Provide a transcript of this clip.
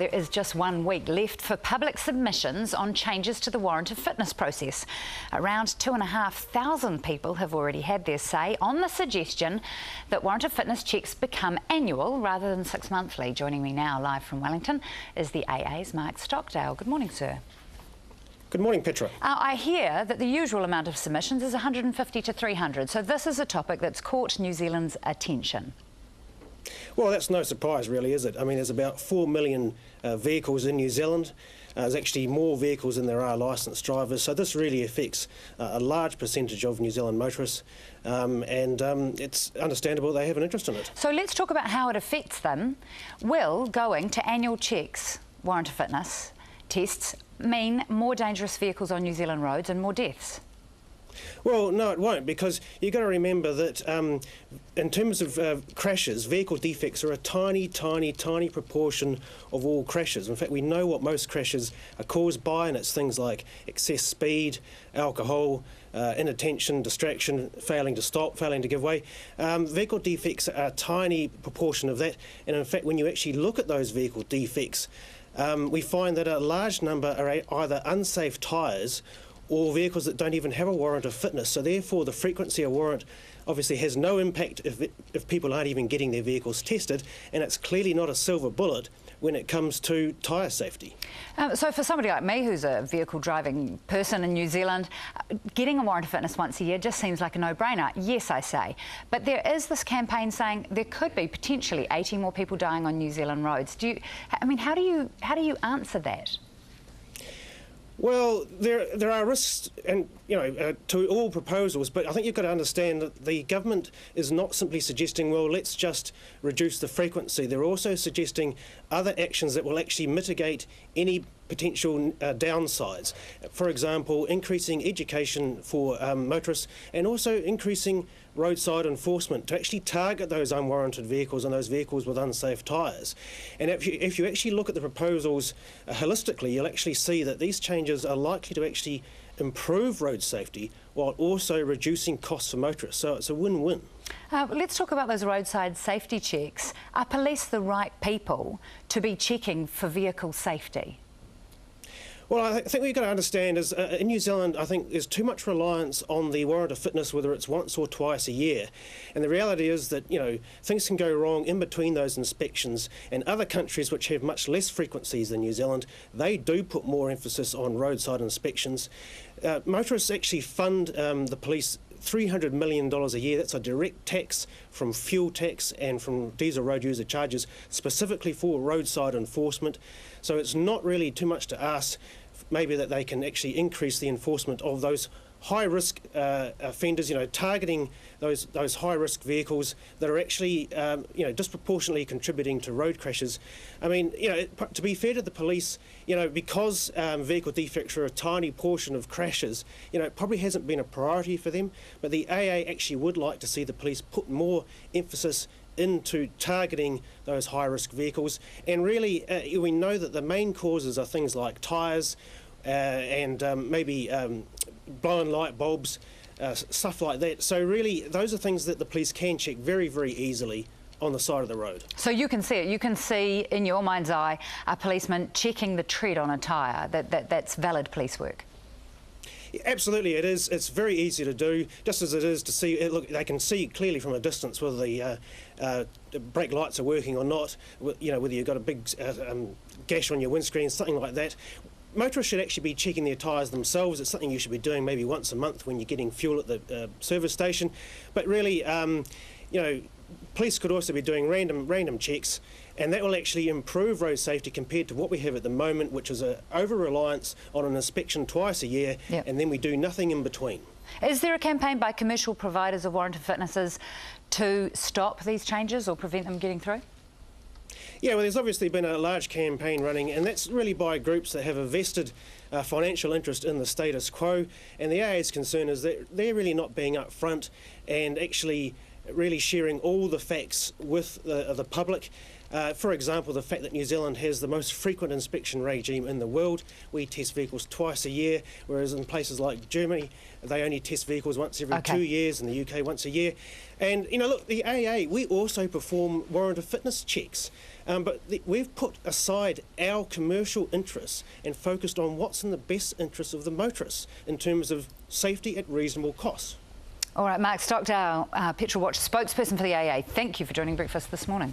There is just 1 week left for public submissions on changes to the warrant of fitness process. Around 2,500 people have already had their say on the suggestion that warrant of fitness checks become annual rather than 6 monthly. Joining me now live from Wellington is the AA's Mark Stockdale. Good morning, sir. Good morning, Petra. I hear that the usual amount of submissions is 150 to 300, so this is a topic that's caught New Zealand's attention. Well, that's no surprise, really, is it? I mean, there's about 4 million vehicles in New Zealand. There's actually more vehicles than there are licensed drivers, so this really affects a large percentage of New Zealand motorists, and it's understandable they have an interest in it. So let's talk about how it affects them. Will going to annual checks, warrant of fitness tests, mean more dangerous vehicles on New Zealand roads and more deaths? Well, no, it won't, because you've got to remember that in terms of crashes, vehicle defects are a tiny proportion of all crashes. In fact, we know what most crashes are caused by, and it's things like excess speed, alcohol, inattention, distraction, failing to stop, failing to give way. Vehicle defects are a tiny proportion of that, and in fact, when you actually look at those vehicle defects, we find that a large number are either unsafe tyres or vehicles that don't even have a warrant of fitness. So therefore the frequency of warrant obviously has no impact if people aren't even getting their vehicles tested, and it's clearly not a silver bullet when it comes to tyre safety. So for somebody like me who's a vehicle driving person in New Zealand, getting a warrant of fitness once a year just seems like a no-brainer. Yes, I say. But there is this campaign saying there could be potentially 80 more people dying on New Zealand roads. How do you answer that? Well, there are risks, and to all proposals, but I think you've got to understand that the government is not simply suggesting, well, let's just reduce the frequency. They're also suggesting other actions that will actually mitigate any potential downsides. For example, increasing education for motorists, and also increasing roadside enforcement to actually target those unwarranted vehicles and those vehicles with unsafe tyres. And if you actually look at the proposals holistically, you'll actually see that these changes are likely to actually improve road safety while also reducing costs for motorists. So it's a win-win. Let's talk about those roadside safety checks. Are police the right people to be checking for vehicle safety? Well, I think what you've got to understand is in New Zealand, I think there's too much reliance on the warrant of fitness, whether it's once or twice a year. And the reality is that, things can go wrong in between those inspections. And other countries which have much less frequencies than New Zealand, they do put more emphasis on roadside inspections. Motorists actually fund the police $300 million a year. That's a direct tax from fuel tax and from diesel road user charges specifically for roadside enforcement. So it's not really too much to ask maybe that they can actually increase the enforcement of those high-risk offenders, targeting those high-risk vehicles that are actually, disproportionately contributing to road crashes. I mean, to be fair to the police, because vehicle defects are a tiny portion of crashes, it probably hasn't been a priority for them, but the AA actually would like to see the police put more emphasis into targeting those high-risk vehicles. And really, we know that the main causes are things like tyres and maybe blown light bulbs, stuff like that. So really, those are things that the police can check very, very easily on the side of the road. So you can see it. You can see in your mind's eye a policeman checking the tread on a tyre. That's valid police work. Absolutely, it is. It's very easy to do, just as it is to see. Look, they can see clearly from a distance whether the brake lights are working or not. Whether you've got a big gash on your windscreen, something like that. Motorists should actually be checking their tyres themselves. It's something you should be doing maybe once a month when you're getting fuel at the service station. But really, police could also be doing random checks, and that will actually improve road safety compared to what we have at the moment, which is an over-reliance on an inspection twice a year, and then we do nothing in between. Is there a campaign by commercial providers of warrant of fitnesses to stop these changes or prevent them getting through? Yeah, well, there's obviously been a large campaign running, and that's really by groups that have a vested financial interest in the status quo. And the AA's concern is that they're really not being upfront and actually really sharing all the facts with the public. For example, the fact that New Zealand has the most frequent inspection regime in the world. We test vehicles twice a year, whereas in places like Germany, they only test vehicles once every 2 years, in the UK once a year. And, look, the AA, we also perform warrant of fitness checks. We've put aside our commercial interests and focused on what's in the best interest of the motorists in terms of safety at reasonable costs. All right, Mark Stockdale, Petrol Watch spokesperson for the AA, thank you for joining Breakfast this morning.